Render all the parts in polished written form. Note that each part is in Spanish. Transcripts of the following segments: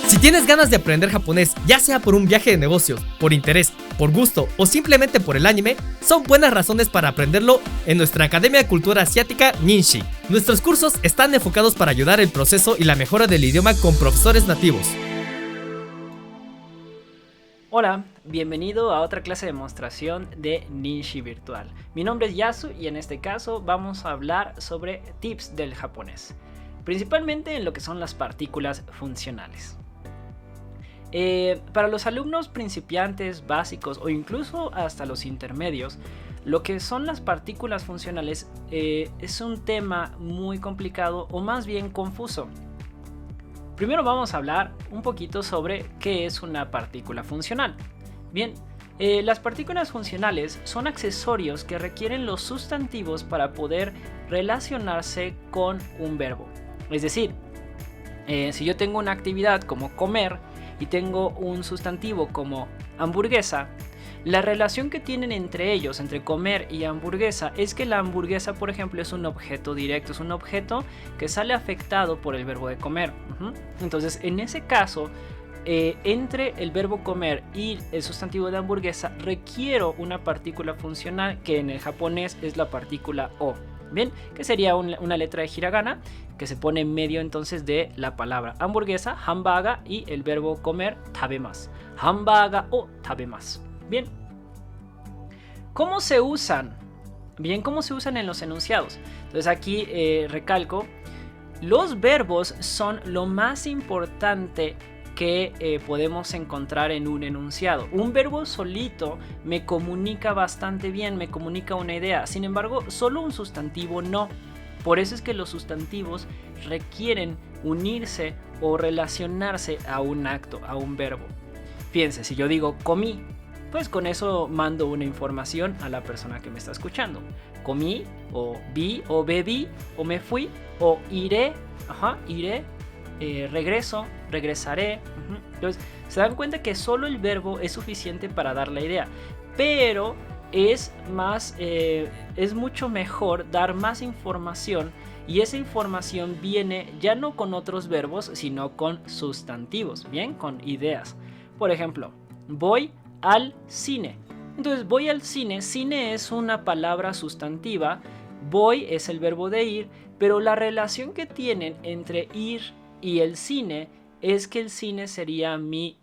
Si tienes ganas de aprender japonés, ya sea por un viaje de negocios, por interés, por gusto o simplemente por el anime, son buenas razones para aprenderlo en nuestra Academia de Cultura Asiática Ninshi. Nuestros cursos están enfocados para ayudar el proceso y la mejora del idioma con profesores nativos. Hola, bienvenido a otra clase de demostración de Ninshi Virtual. Mi nombre es Yasu y en este caso vamos a hablar sobre tips del japonés, principalmente en lo que son las partículas funcionales. Para los alumnos principiantes, básicos o incluso hasta los intermedios, lo que son las partículas funcionales es un tema muy complicado o más bien confuso. Primero vamos a hablar un poquito sobre qué es una partícula funcional. Bien, las partículas funcionales son accesorios que requieren los sustantivos para poder relacionarse con un verbo. Es decir, si yo tengo una actividad como comer y tengo un sustantivo como hamburguesa, la relación que tienen entre ellos, entre comer y hamburguesa, es que la hamburguesa, por ejemplo, es un objeto directo, es un objeto que sale afectado por el verbo de comer. Entonces, en ese caso, entre el verbo comer y el sustantivo de hamburguesa, requiero una partícula funcional que en el japonés es la partícula o. Bien, que sería una letra de hiragana que se pone en medio entonces de la palabra hamburguesa, hambaga, y el verbo comer, tabemasu. Hambaga o tabemasu. Bien, ¿cómo se usan? Bien, ¿cómo se usan en los enunciados? Entonces aquí recalco, los verbos son lo más importante que podemos encontrar en un enunciado. Un verbo solito me comunica bastante bien, me comunica una idea. Sin embargo, solo un sustantivo no. Por eso es que los sustantivos requieren unirse o relacionarse a un acto, a un verbo. Fíjense, si yo digo comí, pues con eso mando una información a la persona que me está escuchando. Comí, o vi, o bebí, o me fui, o iré, iré, regreso, regresaré. Entonces se dan cuenta que solo el verbo es suficiente para dar la idea, pero es mucho mejor dar más información, y esa información viene ya no con otros verbos sino con sustantivos, bien, con ideas. Por ejemplo, voy al cine. Entonces voy al cine, cine es una palabra sustantiva, voy es el verbo de ir, pero la relación que tienen entre ir y el cine es que el cine sería mi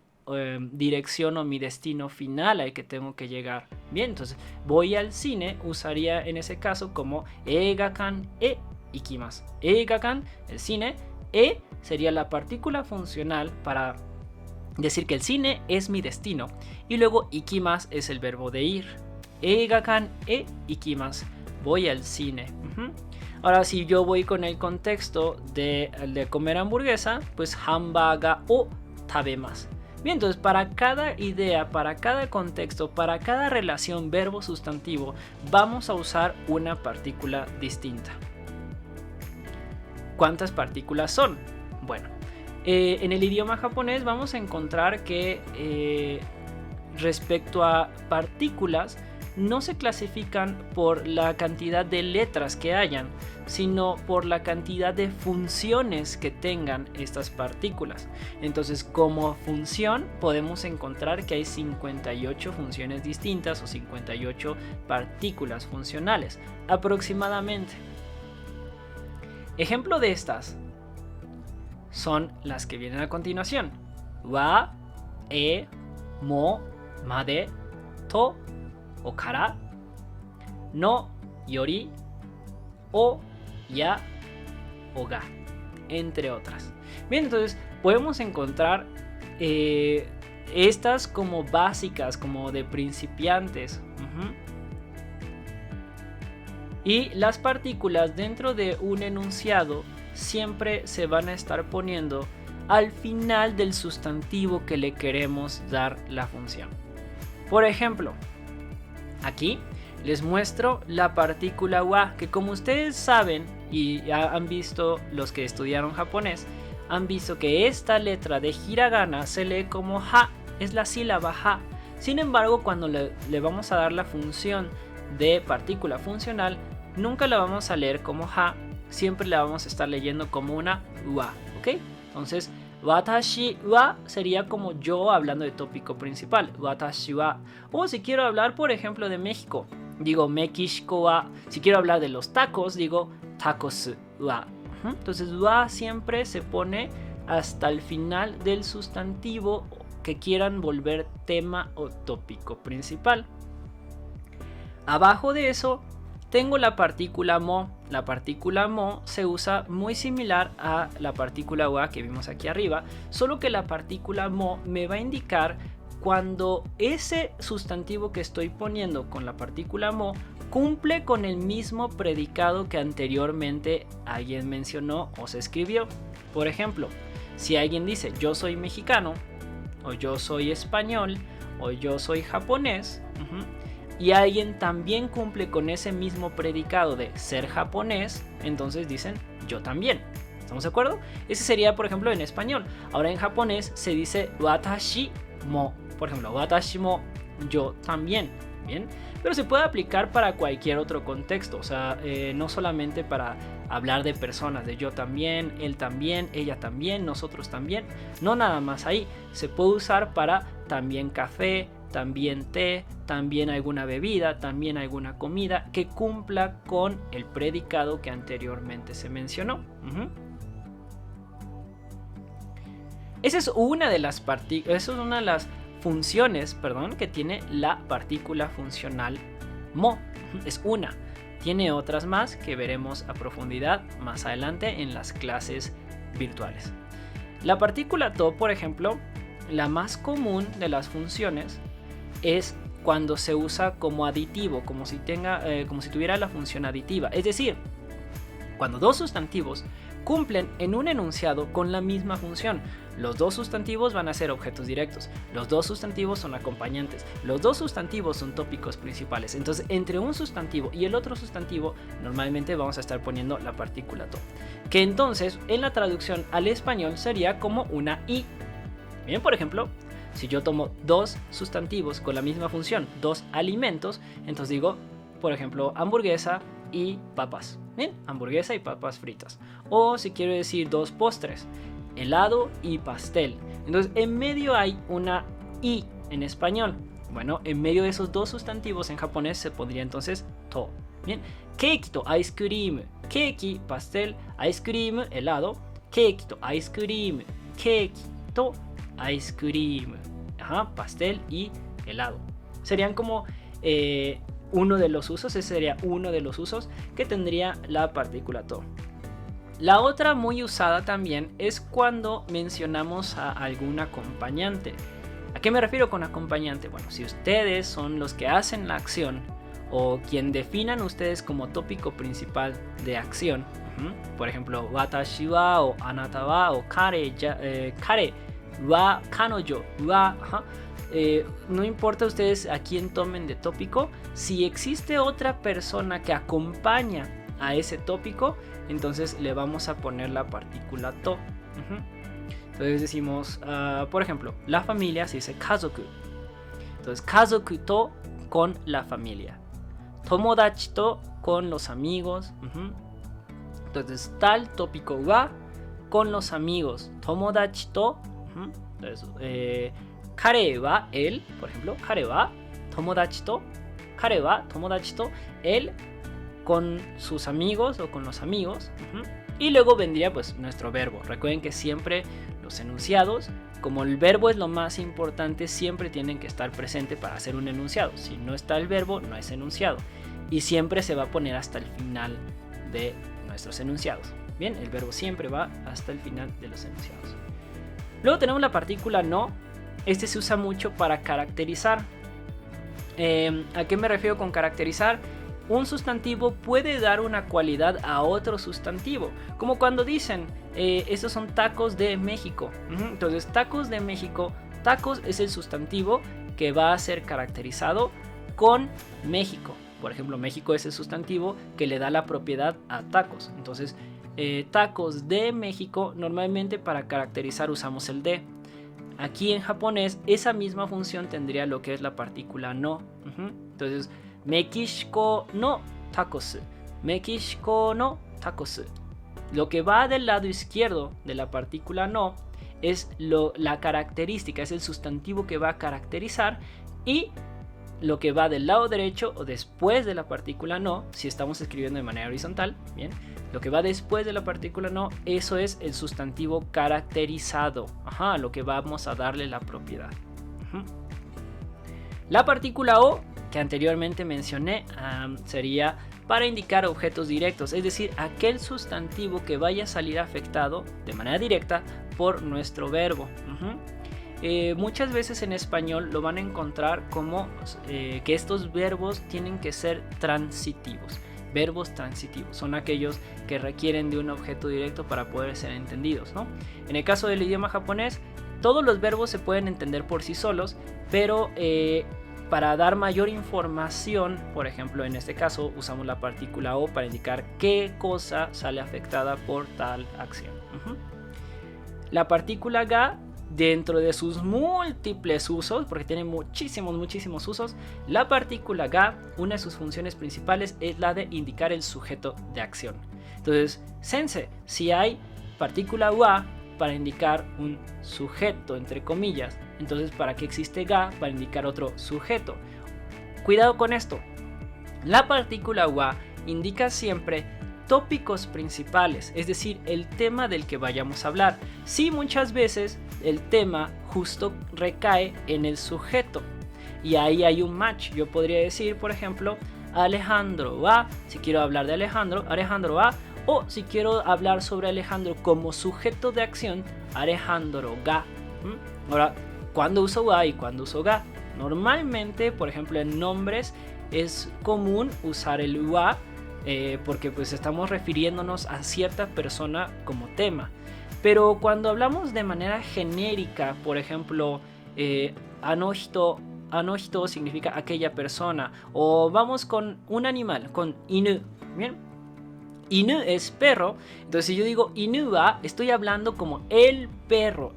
dirección o mi destino final al que tengo que llegar. Bien, entonces voy al cine usaría en ese caso como eigakan e ikimasu. Eigakan, el cine, e sería la partícula funcional para decir que el cine es mi destino, y luego ikimasu es el verbo de ir. Eigakan e ikimasu, voy al cine. Ahora, si yo voy con el contexto de comer hamburguesa, pues hambaga o tabemasu. Bien, entonces para cada idea, para cada contexto, para cada relación verbo-sustantivo, vamos a usar una partícula distinta. ¿Cuántas partículas son? Bueno, en el idioma japonés vamos a encontrar que respecto a partículas, no se clasifican por la cantidad de letras que hayan, sino por la cantidad de funciones que tengan estas partículas. Entonces, como función podemos encontrar que hay 58 funciones distintas o 58 partículas funcionales aproximadamente. Ejemplo de estas son las que vienen a continuación: wa, e, mo, made, to, o kara, no, yori, o, ya, o ga, entre otras. Bien, entonces podemos encontrar estas como básicas, como de principiantes. Y las partículas dentro de un enunciado siempre se van a estar poniendo al final del sustantivo que le queremos dar la función. Por ejemplo, aquí les muestro la partícula wa, que como ustedes saben y ya han visto los que estudiaron japonés, han visto que esta letra de hiragana se lee como ha, es la sílaba ha. Sin embargo, cuando le vamos a dar la función de partícula funcional, nunca la vamos a leer como ha, siempre la vamos a estar leyendo como una wa, ¿ok? Entonces, watashi wa sería como yo hablando de tópico principal, watashi wa. O si quiero hablar, por ejemplo, de México, digo Mekishiko wa. Si quiero hablar de los tacos, digo tacos wa. Entonces, wa siempre se pone hasta el final del sustantivo que quieran volver tema o tópico principal. Abajo de eso tengo la partícula mo. La partícula mo se usa muy similar a la partícula wa que vimos aquí arriba, solo que la partícula mo me va a indicar cuando ese sustantivo que estoy poniendo con la partícula mo cumple con el mismo predicado que anteriormente alguien mencionó o se escribió. Por ejemplo, si alguien dice yo soy mexicano, o yo soy español, o yo soy japonés, y alguien también cumple con ese mismo predicado de ser japonés, entonces dicen yo también. ¿Estamos de acuerdo? Ese sería, por ejemplo, en español. Ahora en japonés se dice watashi mo. Por ejemplo, watashi mo, yo también. Bien, pero se puede aplicar para cualquier otro contexto, o sea, no solamente para hablar de personas, de yo también, él también, ella también, nosotros también, no nada más ahí, se puede usar para también café, también té, también alguna bebida, también alguna comida que cumpla con el predicado que anteriormente se mencionó. Esa es una de las funciones, que tiene la partícula funcional mo. Es una. Tiene otras más que veremos a profundidad más adelante en las clases virtuales. La partícula to, por ejemplo, la más común de las funciones es cuando se usa como aditivo, como si tuviera la función aditiva. Es decir, cuando dos sustantivos cumplen en un enunciado con la misma función. Los dos sustantivos van a ser objetos directos, los dos sustantivos son acompañantes, los dos sustantivos son tópicos principales. Entonces, entre un sustantivo y el otro sustantivo, normalmente vamos a estar poniendo la partícula to, que entonces en la traducción al español sería como una i. Bien, por ejemplo, si yo tomo dos sustantivos con la misma función, dos alimentos, entonces digo, por ejemplo, hamburguesa y papas. Bien, hamburguesa y papas fritas. O si quiero decir dos postres, helado y pastel. Entonces en medio hay una i en español. Bueno, en medio de esos dos sustantivos en japonés se pondría entonces to. Bien, keiki to ice cream. Keiki, pastel, ice cream, helado. Keiki to ice cream. Keiki to ice cream. Pastel y helado. Serían como uno de los usos, ese sería uno de los usos que tendría la partícula to. La otra muy usada también es cuando mencionamos a algún acompañante. ¿A qué me refiero con acompañante? Bueno, si ustedes son los que hacen la acción o quien definan ustedes como tópico principal de acción, por ejemplo, watashi wa o anata wa o kare wa kanojo wa, no importa ustedes a quién tomen de tópico, si existe otra persona que acompaña a ese tópico, entonces le vamos a poner la partícula to. Entonces decimos, por ejemplo, la familia se dice kazoku. Entonces kazoku to con la familia, tomodachi to con los amigos. Entonces tal tópico wa con los amigos, tomodachi to. Entonces kare wa él, por ejemplo, kare wa tomodachi to, él con sus amigos o con los amigos. Y luego vendría pues nuestro verbo. Recuerden que siempre los enunciados, como el verbo es lo más importante, siempre tienen que estar presente para hacer un enunciado. Si no está el verbo, no es enunciado. Y siempre se va a poner hasta el final de nuestros enunciados. Bien, el verbo siempre va hasta el final de los enunciados. Luego tenemos la partícula no. Este se usa mucho para caracterizar. ¿A qué me refiero con caracterizar? Un sustantivo puede dar una cualidad a otro sustantivo, como cuando dicen estos son tacos de México. Entonces tacos de México, tacos es el sustantivo que va a ser caracterizado con México. Por ejemplo, México es el sustantivo que le da la propiedad a tacos. Entonces tacos de México, normalmente para caracterizar usamos el de. Aquí en japonés esa misma función tendría lo que es la partícula no. Entonces México no tacos. México no tacos. Lo que va del lado izquierdo de la partícula no es la característica, es el sustantivo que va a caracterizar, y lo que va del lado derecho o después de la partícula no, si estamos escribiendo de manera horizontal, bien, lo que va después de la partícula no, eso es el sustantivo caracterizado, lo que vamos a darle la propiedad. La partícula o, que anteriormente mencioné, sería para indicar objetos directos, es decir, aquel sustantivo que vaya a salir afectado de manera directa por nuestro verbo. Muchas veces en español lo van a encontrar como que estos verbos tienen que ser transitivos. Verbos transitivos son aquellos que requieren de un objeto directo para poder ser entendidos, ¿no? En el caso del idioma japonés, todos los verbos se pueden entender por sí solos, pero para dar mayor información, por ejemplo, en este caso usamos la partícula o para indicar qué cosa sale afectada por tal acción. La partícula ga, dentro de sus múltiples usos, porque tiene muchísimos usos, la partícula ga, una de sus funciones principales es la de indicar el sujeto de acción. Entonces, sensei, si hay partícula wa para indicar un sujeto, entre comillas, entonces ¿para qué existe ga? Para indicar otro sujeto. Cuidado con esto. La partícula wa indica siempre tópicos principales, es decir, el tema del que vayamos a hablar. Sí, muchas veces el tema justo recae en el sujeto y ahí hay un match. Yo podría decir, por ejemplo, Alejandro va, si quiero hablar de Alejandro, Alejandro va, o si quiero hablar sobre Alejandro como sujeto de acción, Alejandro ga. Ahora, ¿cuándo uso wa y cuándo uso ga? Normalmente, por ejemplo, en nombres es común usar el wa, porque pues estamos refiriéndonos a cierta persona como tema. Pero cuando hablamos de manera genérica, por ejemplo, anohito significa aquella persona, o vamos con un animal, con inu, ¿bien? Inu es perro, entonces si yo digo inu wa, estoy hablando como el perro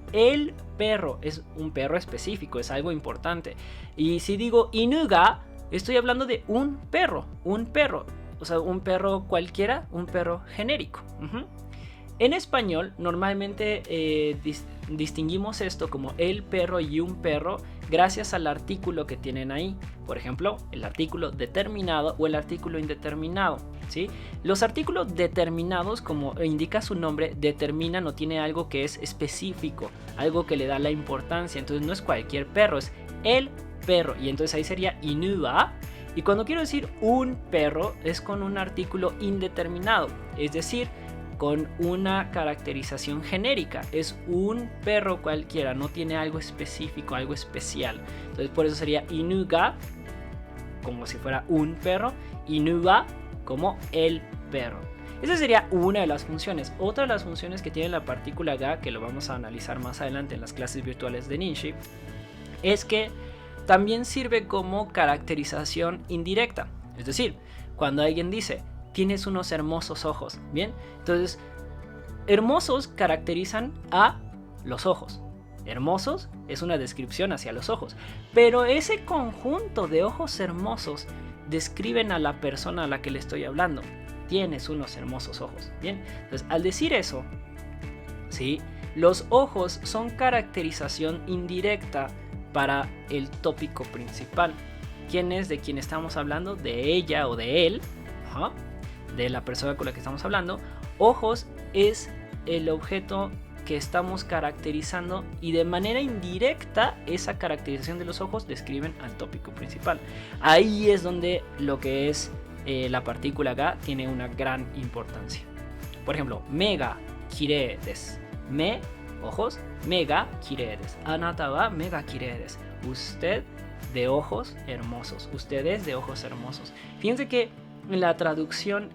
es un perro específico, es algo importante. Y si digo inu ga, estoy hablando de un perro, o sea, un perro cualquiera, un perro genérico. En español normalmente distinguimos esto como el perro y un perro gracias al artículo que tienen ahí. Por ejemplo, el artículo determinado o el artículo indeterminado, ¿sí? Los artículos determinados, como indica su nombre, determinan o tiene algo que es específico, algo que le da la importancia. Entonces no es cualquier perro, es el perro. Y entonces ahí sería inu wa. Y cuando quiero decir un perro es con un artículo indeterminado, es decir, con una caracterización genérica. Es un perro cualquiera, no tiene algo específico, algo especial. Entonces por eso sería inu ga, como si fuera un perro, inu wa como el perro. Esa sería una de las funciones. Otra de las funciones que tiene la partícula ga, que lo vamos a analizar más adelante en las clases virtuales de Ninshi, es que también sirve como caracterización indirecta. Es decir, cuando alguien dice, tienes unos hermosos ojos, ¿bien? Entonces, hermosos caracterizan a los ojos. Hermosos es una descripción hacia los ojos. Pero ese conjunto de ojos hermosos describen a la persona a la que le estoy hablando. Tienes unos hermosos ojos, ¿bien? Entonces, al decir eso, ¿sí? Los ojos son caracterización indirecta para el tópico principal. ¿Quién es de quien estamos hablando? De ella o de él, de la persona con la que estamos hablando. Ojos es el objeto que estamos caracterizando y de manera indirecta esa caracterización de los ojos describen al tópico principal. Ahí es donde lo que es la partícula ga tiene una gran importancia. Por ejemplo, me ga kirei desu. Me, ojos, me ga kirei desu. Anata wa me ga kirei desu. Usted de ojos hermosos. Ustedes de ojos hermosos. Fíjense que en la traducción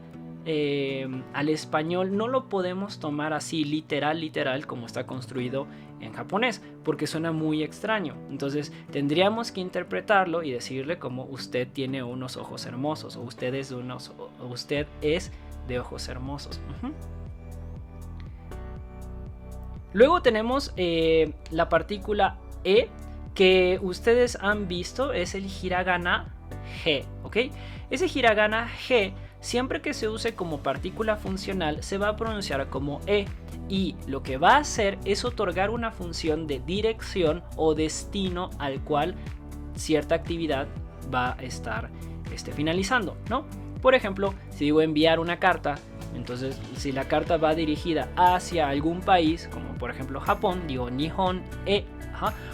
al español no lo podemos tomar así literal como está construido en japonés, porque suena muy extraño. Entonces tendríamos que interpretarlo y decirle como usted tiene unos ojos hermosos, o usted es de ojos hermosos. Luego tenemos la partícula e, que ustedes han visto, es el hiragana G, ¿ok? Ese hiragana G siempre que se use como partícula funcional se va a pronunciar como e, y lo que va a hacer es otorgar una función de dirección o destino al cual cierta actividad va a estar finalizando, ¿no? Por ejemplo, si digo enviar una carta, entonces si la carta va dirigida hacia algún país, como por ejemplo Japón, digo Nihon e.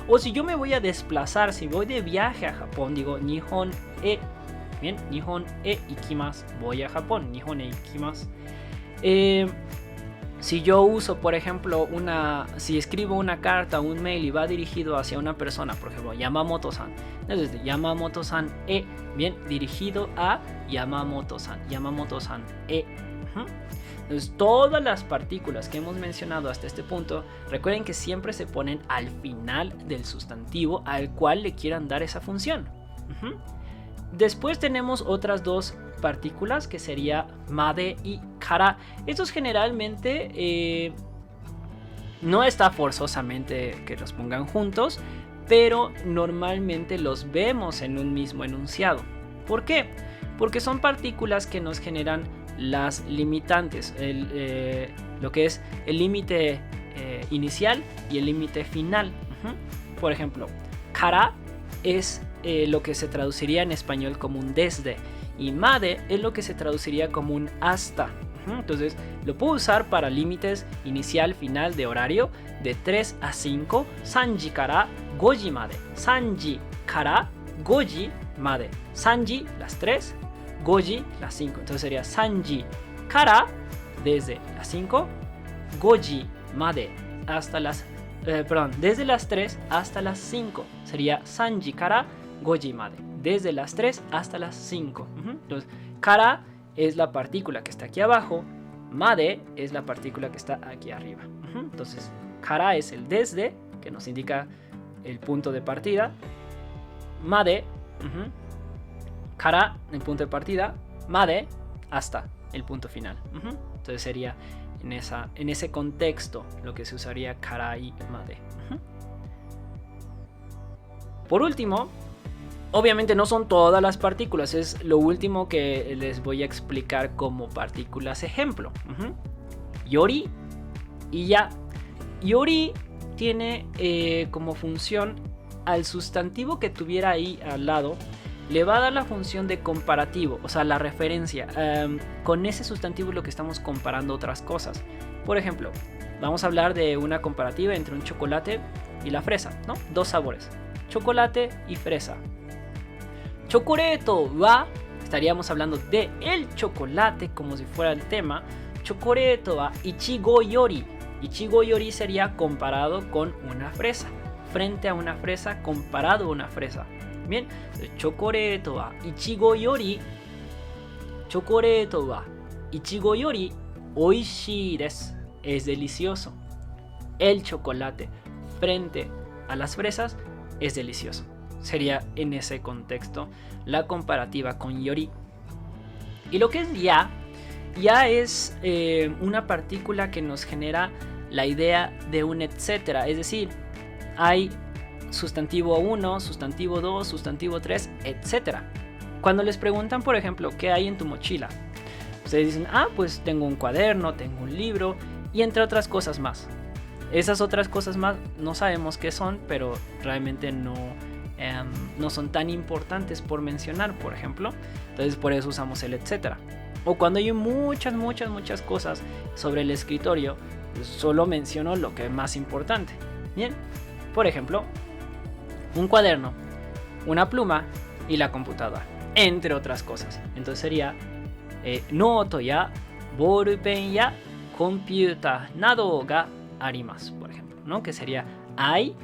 O si yo me voy a desplazar, si voy de viaje a Japón, digo Nihon e. Bien, Nihon e ikimasu, voy a Japón, Nihon e ikimasu. Si yo uso, por ejemplo, si escribo una carta o un mail y va dirigido hacia una persona, por ejemplo, Yamamoto-san, entonces Yamamoto-san e, bien, dirigido a Yamamoto-san, Yamamoto-san e. Entonces, todas las partículas que hemos mencionado hasta este punto, recuerden que siempre se ponen al final del sustantivo al cual le quieran dar esa función. Después tenemos otras dos partículas que sería made y kara. Estos generalmente no está forzosamente que los pongan juntos, pero normalmente los vemos en un mismo enunciado. ¿Por qué? Porque son partículas que nos generan las limitantes, lo que es el límite inicial y el límite final. Por ejemplo, kara es lo que se traduciría en español como un desde, y made es lo que se traduciría como un hasta. Entonces lo puedo usar para límites inicial, final de horario de 3 a 5, sanji kara goji made, sanji kara goji made, sanji las 3, goji las 5, entonces sería sanji kara desde las 5, goji made hasta las desde las 3 hasta las 5 sería sanji kara goji made, desde las 3 hasta las 5. Entonces, kara es la partícula que está aquí abajo, made es la partícula que está aquí arriba. Entonces, kara es el desde, que nos indica el punto de partida, made, kara el punto de partida, made hasta el punto final. Entonces sería en ese contexto lo que se usaría kara y made. Por último, obviamente no son todas las partículas, es lo último que les voy a explicar como partículas ejemplo. Yori y ya. Yori tiene como función al sustantivo que tuviera ahí al lado, le va a dar la función de comparativo, o sea, la referencia. Con ese sustantivo es lo que estamos comparando otras cosas. Por ejemplo, vamos a hablar de una comparativa entre un chocolate y la fresa, ¿no? Dos sabores, chocolate y fresa. Chocoreto wa, estaríamos hablando de el chocolate como si fuera el tema. Chocoreto wa ichigo yori. Ichigo yori sería comparado con una fresa. Frente a una fresa, comparado a una fresa. Bien, chocoreto wa ichigo yori. Chocoreto wa ichigo yori oishii desu. Es delicioso. El chocolate frente a las fresas es delicioso. Sería en ese contexto la comparativa con yori. Y lo que es ya es una partícula que nos genera la idea de un etcétera. Es decir, hay sustantivo 1, sustantivo 2, sustantivo 3, etcétera. Cuando les preguntan, por ejemplo, ¿qué hay en tu mochila? Ustedes dicen, pues tengo un cuaderno, tengo un libro y entre otras cosas más. Esas otras cosas más no sabemos qué son, pero realmente no son tan importantes por mencionar, por ejemplo. Entonces por eso usamos el etcétera. O cuando hay muchas cosas sobre el escritorio, pues solo menciono lo que es más importante. Bien, por ejemplo, un cuaderno, una pluma y la computadora, entre otras cosas. Entonces sería noto ya ballpen ya computer nado ga arimasu, por ejemplo, ¿no? Que sería hay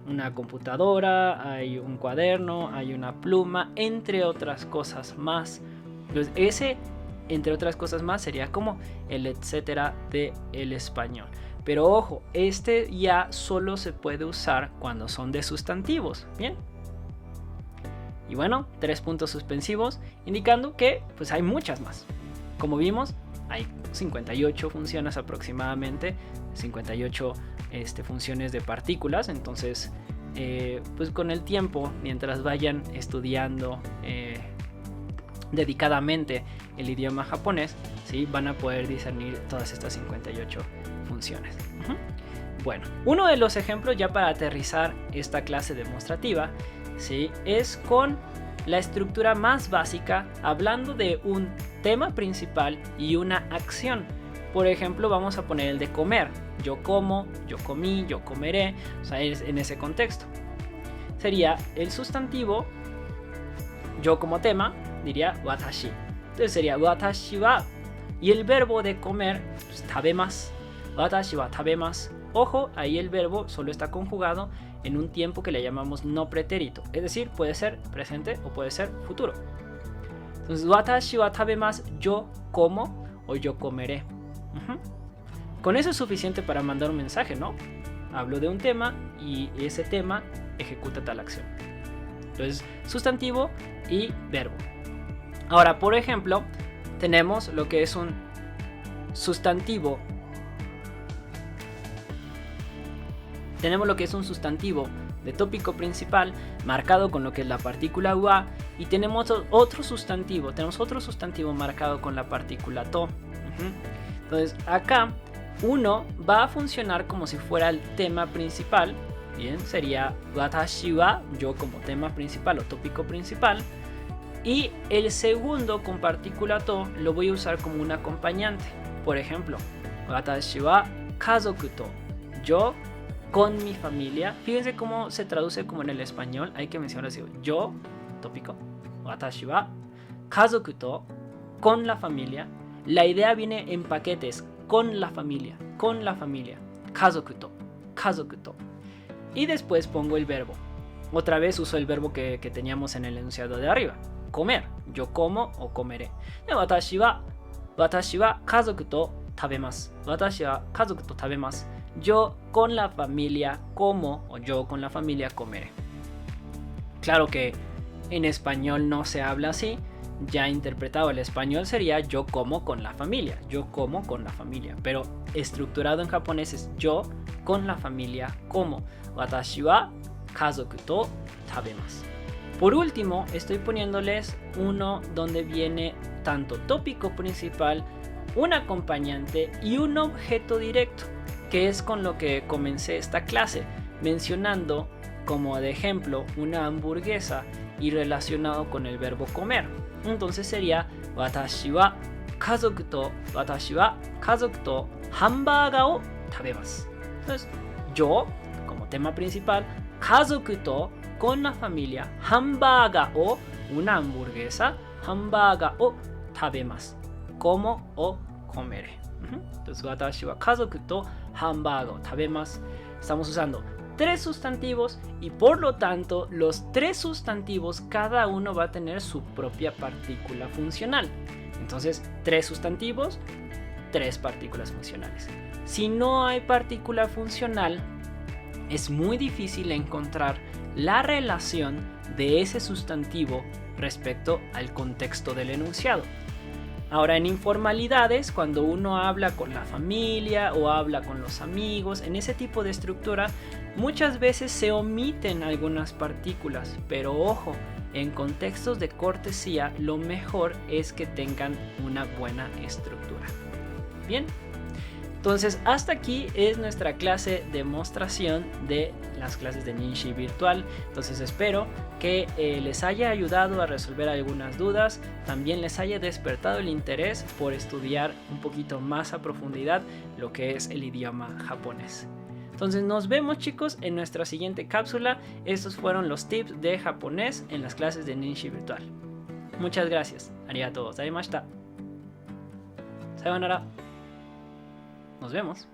una computadora, hay un cuaderno, hay una pluma, entre otras cosas más. Entonces ese entre otras cosas más sería como el etcétera del español. Pero ojo, este ya solo se puede usar cuando son de sustantivos. Bien. Y bueno, 3 puntos suspensivos indicando que pues hay muchas más. Como vimos, hay 58 funciones aproximadamente, 58 funciones de partículas. Entonces, pues con el tiempo, mientras vayan estudiando dedicadamente el idioma japonés, ¿sí? Van a poder discernir todas estas 58 funciones. Bueno, uno de los ejemplos ya para aterrizar esta clase demostrativa, ¿sí? Es con la estructura más básica, hablando de un tema principal y una acción. Por ejemplo, vamos a poner el de comer. Yo como, yo comí, yo comeré. O sea, es en ese contexto. Sería el sustantivo, yo como tema, diría watashi. Entonces sería watashi wa. Y el verbo de comer, pues, tabemasu. Watashi wa tabemasu. Ojo, ahí el verbo solo está conjugado en un tiempo que le llamamos no pretérito. Es decir, puede ser presente o puede ser futuro. Entonces, watashi wa tabemasu, yo como o yo comeré. Con eso es suficiente para mandar un mensaje, ¿no? Hablo de un tema y ese tema ejecuta tal acción. Entonces, sustantivo y verbo. Ahora, por ejemplo, tenemos lo que es un sustantivo. Tenemos lo que es un sustantivo de tópico principal marcado con lo que es la partícula wa, y tenemos otro sustantivo marcado con la partícula to. Entonces acá uno va a funcionar como si fuera el tema principal. Bien, sería watashi wa, yo como tema principal o tópico principal, y el segundo con partícula to lo voy a usar como un acompañante. Por ejemplo, watashi wa kazoku to, yo con mi familia. Fíjense cómo se traduce como en el español. Hay que mencionar así: yo, tópico, watashi wa kazoku to, con la familia. La idea viene en paquetes: con la familia, kazoku to, kazoku to. Y después pongo el verbo. Otra vez uso el verbo que teníamos en el enunciado de arriba: comer, yo como o comeré. De watashi wa kazoku to tabemasu, watashi wa kazoku to tabemasu, yo con la familia como o yo con la familia comeré. Claro que en español no se habla así. Ya interpretado el español sería yo como con la familia, pero estructurado en japonés es yo con la familia como. Watashi wa kazoku to tabemasu. Por último, estoy poniéndoles uno donde viene tanto tópico principal, un acompañante y un objeto directo, que es con lo que comencé esta clase, mencionando como de ejemplo una hamburguesa y relacionado con el verbo comer. Entonces sería watashi wa kazoku to hamburger o tabemasu. Entonces, yo como tema principal, kazoku to con la familia, hamburger o una hamburguesa, hamburger o tabemasu, como o comeré. Entonces, watashi wa kazoku to hamburger o tabemasu. Estamos usando tres sustantivos y por lo tanto los tres sustantivos cada uno va a tener su propia partícula funcional. Entonces, tres sustantivos, tres partículas funcionales. Si no hay partícula funcional, es muy difícil encontrar la relación de ese sustantivo respecto al contexto del enunciado. Ahora, en informalidades, cuando uno habla con la familia o habla con los amigos, en ese tipo de estructura, muchas veces se omiten algunas partículas, pero ojo, en contextos de cortesía, lo mejor es que tengan una buena estructura. Bien, entonces hasta aquí es nuestra clase demostración de las clases de Ninshi virtual. Entonces espero que les haya ayudado a resolver algunas dudas, también les haya despertado el interés por estudiar un poquito más a profundidad lo que es el idioma japonés. Entonces nos vemos, chicos, en nuestra siguiente cápsula. Estos fueron los tips de japonés en las clases de Ninshi virtual. Muchas gracias. Arigatou gozaimashita. Sayonara. Nos vemos.